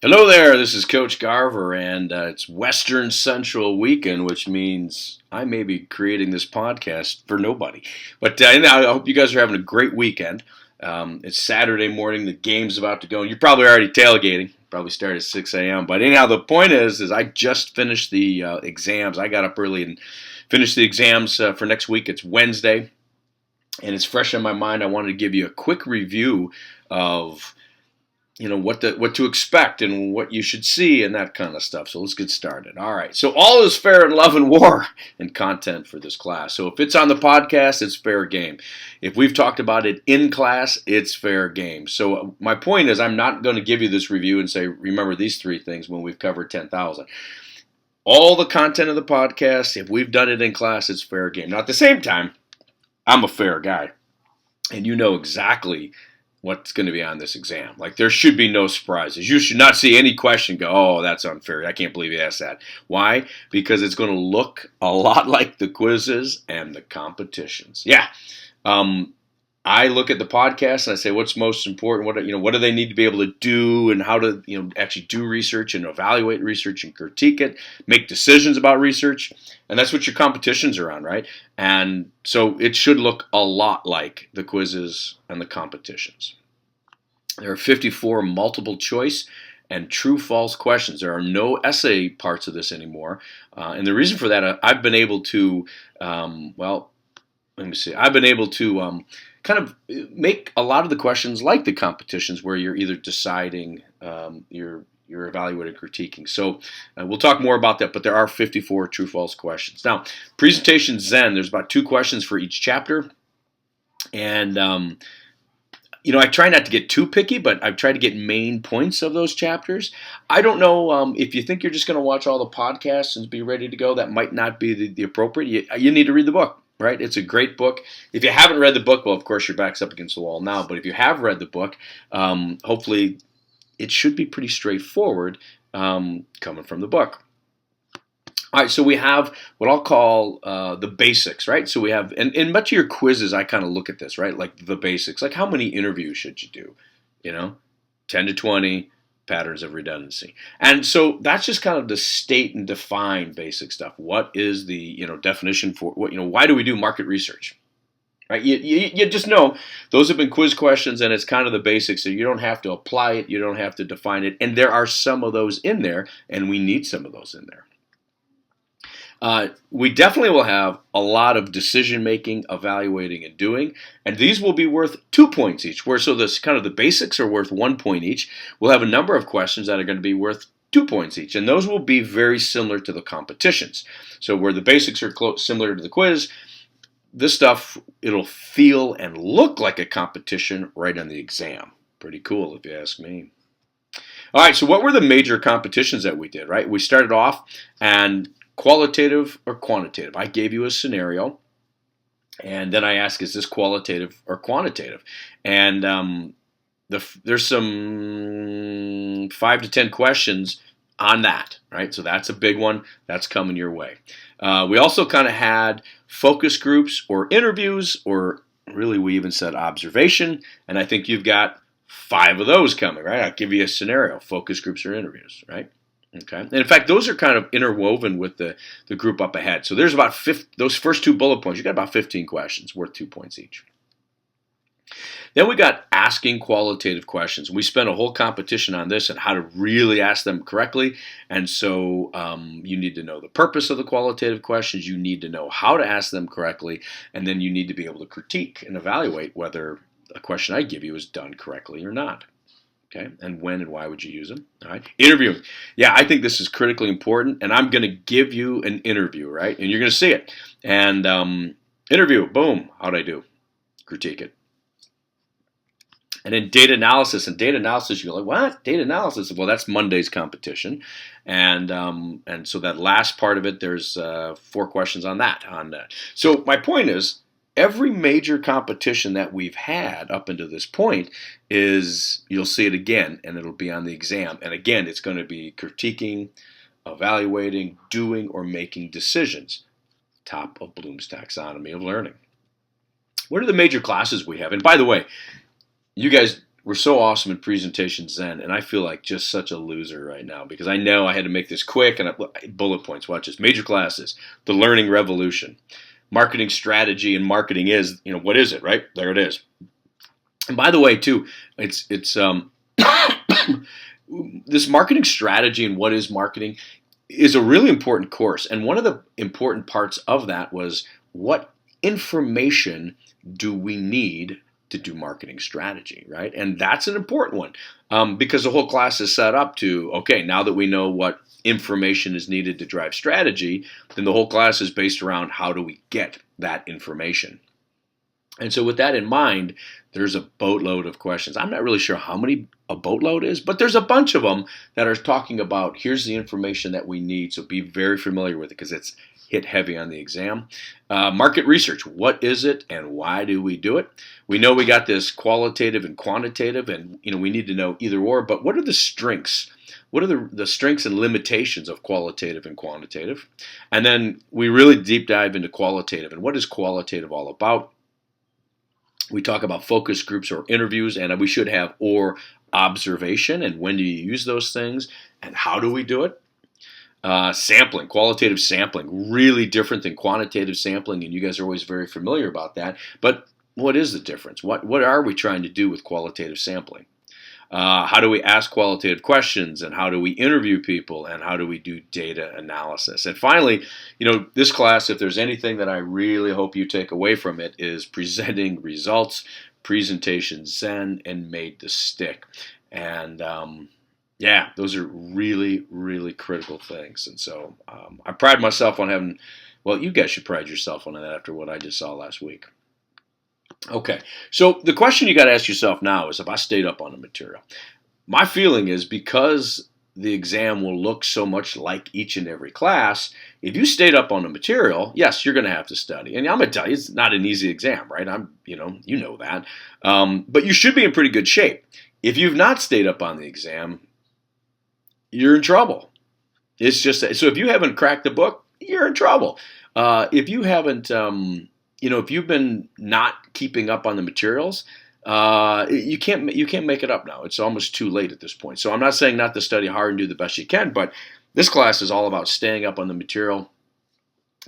Hello there, this is Coach Garver, and it's Western Central Weekend, which means I may be creating this podcast for nobody. But anyhow, I hope you guys are having a great weekend. It's Saturday morning, the game's about to go, and you're probably already tailgating. Probably start at 6 a.m. But anyhow, the point is I just finished the exams. I got up early and finished the exams for next week. It's Wednesday, and it's fresh in my mind. I wanted to give you a quick review of what to expect and what you should see and that kind of stuff. So let's get started. All right. So all is fair in love and war and content for this class. So if it's on the podcast, it's fair game. If we've talked about it in class, it's fair game. So my point is I'm not going to give you this review and say, remember these three things when we've covered 10,000. All the content of the podcast, if we've done it in class, it's fair game. Now at the same time, I'm a fair guy. And you know exactly what's going to be on this exam. Like, there should be no surprises. You should not see any question go, oh, that's unfair. I can't believe he asked that. Why? Because it's going to look a lot like the quizzes and the competitions. Yeah. I look at the podcast and I say, what's most important? What do they need to be able to do, and how to, actually do research and evaluate research and critique it, make decisions about research, and that's what your competitions are on, right? And so it should look a lot like the quizzes and the competitions. There are 54 multiple choice and true-false questions. There are no essay parts of this anymore, and the reason for that, I've been able to, I've been able to kind of make a lot of the questions like the competitions, where you're either deciding, you're evaluating, critiquing. So we'll talk more about that, but there are 54 true-false questions. Now, Presentation Zen, there's about 2 questions for each chapter, and I try not to get too picky, but I've tried to get main points of those chapters. I don't know if you think you're just going to watch all the podcasts and be ready to go. That might not be the appropriate. You need to read the book. Right? It's a great book. If you haven't read the book, well, of course, your back's up against the wall now. But if you have read the book, hopefully it should be pretty straightforward coming from the book. All right, so we have what I'll call the basics, right? So we have, and in much of your quizzes, I kind of look at this, right? Like the basics, like how many interviews should you do? 10 to 20, patterns of redundancy. And so that's just kind of the state and define basic stuff. What is the definition for what why do we do market research? Right? You just know those have been quiz questions, and it's kind of the basics. So you don't have to apply it, you don't have to define it, and there are some of those in there, and we need some of those in there. We definitely will have a lot of decision making, evaluating, and doing, and these will be worth 2 points each. So this kind of the basics are worth 1 point each. We'll have a number of questions that are going to be worth 2 points each, and those will be very similar to the competitions. So where the basics are similar to the quiz, this stuff, it'll feel and look like a competition right on the exam. Pretty cool, if you ask me. All right, so what were the major competitions that we did, right? We started off, and qualitative or quantitative. I gave you a scenario, and then I ask, is this qualitative or quantitative? And there's some 5 to 10 questions on that, right? So that's a big one. That's coming your way. We also kind of had focus groups or interviews, or really we even said observation, and I think you've got 5 of those coming, right? I'll give you a scenario, focus groups or interviews, right? Okay, and in fact, those are kind of interwoven with the group up ahead. So there's about those first 2 bullet points. You got about 15 questions worth 2 points each. Then we got asking qualitative questions. We spent a whole competition on this and how to really ask them correctly. And so you need to know the purpose of the qualitative questions. You need to know how to ask them correctly, and then you need to be able to critique and evaluate whether a question I give you is done correctly or not. Okay, and when and why would you use them? All right, interviewing. Yeah, I think this is critically important, and I'm going to give you an interview, right? And you're going to see it. And interview, boom, how'd I do? Critique it. And then data analysis. And data analysis, you're like, what? Data analysis? Well, that's Monday's competition. And so that last part of it, there's 4 questions on that. So my point is, every major competition that we've had up until this point is, you'll see it again, and it'll be on the exam. And again, it's going to be critiquing, evaluating, doing, or making decisions. Top of Bloom's taxonomy of learning. What are the major classes we have? And by the way, you guys, we're so awesome in Presentation Zen, and I feel like just such a loser right now because I know I had to make this quick and bullet points. Watch this. Major classes, the learning revolution, marketing strategy, and marketing is, what is it, right? There it is. And by the way, too, it's this marketing strategy and what is marketing is a really important course. And one of the important parts of that was what information do we need to do marketing strategy, right? And that's an important one because the whole class is set up to, okay, now that we know what information is needed to drive strategy, then the whole class is based around how do we get that information. And so with that in mind, there's a boatload of questions. I'm not really sure how many a boatload is, but there's a bunch of them that are talking about here's the information that we need. So be very familiar with it because it's hit heavy on the exam. Market research, what is it and why do we do it? We know we got this qualitative and quantitative and we need to know either or, but what are the strengths? What are the strengths and limitations of qualitative and quantitative? And then we really deep dive into qualitative and what is qualitative all about? We talk about focus groups or interviews, and we should have or observation, and when do you use those things, and how do we do it? Sampling, qualitative sampling, really different than quantitative sampling, and you guys are always very familiar about that. But what is the difference? What are we trying to do with qualitative sampling? How do we ask qualitative questions, and how do we interview people, and how do we do data analysis? And finally, this class, if there's anything that I really hope you take away from it, is presenting results, Presentation Zen, and made to stick. And those are really, really critical things. And so I pride myself on having, well, you guys should pride yourself on that after what I just saw last week. Okay, so the question you got to ask yourself now is if I stayed up on the material. My feeling is because the exam will look so much like each and every class, if you stayed up on the material, yes, you're going to have to study. And I'm going to tell you, it's not an easy exam, right? You know that. But you should be in pretty good shape. If you've not stayed up on the exam, you're in trouble. It's just, so if you haven't cracked the book, you're in trouble. If you haven't... if you've been not keeping up on the materials, you can't make it up now. It's almost too late at this point. So I'm not saying not to study hard and do the best you can, but this class is all about staying up on the material.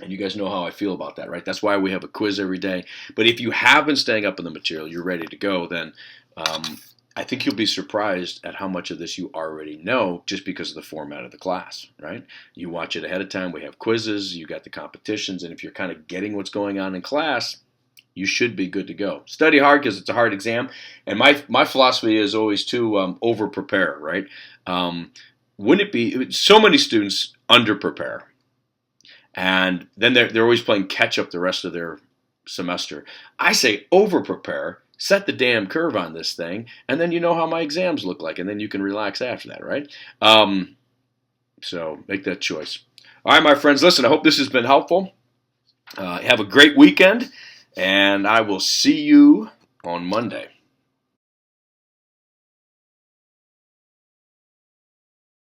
And you guys know how I feel about that, right? That's why we have a quiz every day. But if you have been staying up on the material, you're ready to go, then I think you'll be surprised at how much of this you already know just because of the format of the class, right? You watch it ahead of time. We have quizzes. You got the competitions. And if you're kind of getting what's going on in class, you should be good to go. Study hard because it's a hard exam. And my philosophy is always to over-prepare, right? Wouldn't it be so many students under-prepare? And then they're always playing catch-up the rest of their semester. I say over-prepare. Set the damn curve on this thing, and then you know how my exams look like, and then you can relax after that, right? So make that choice. All right, my friends, listen, I hope this has been helpful. Have a great weekend, and I will see you on Monday.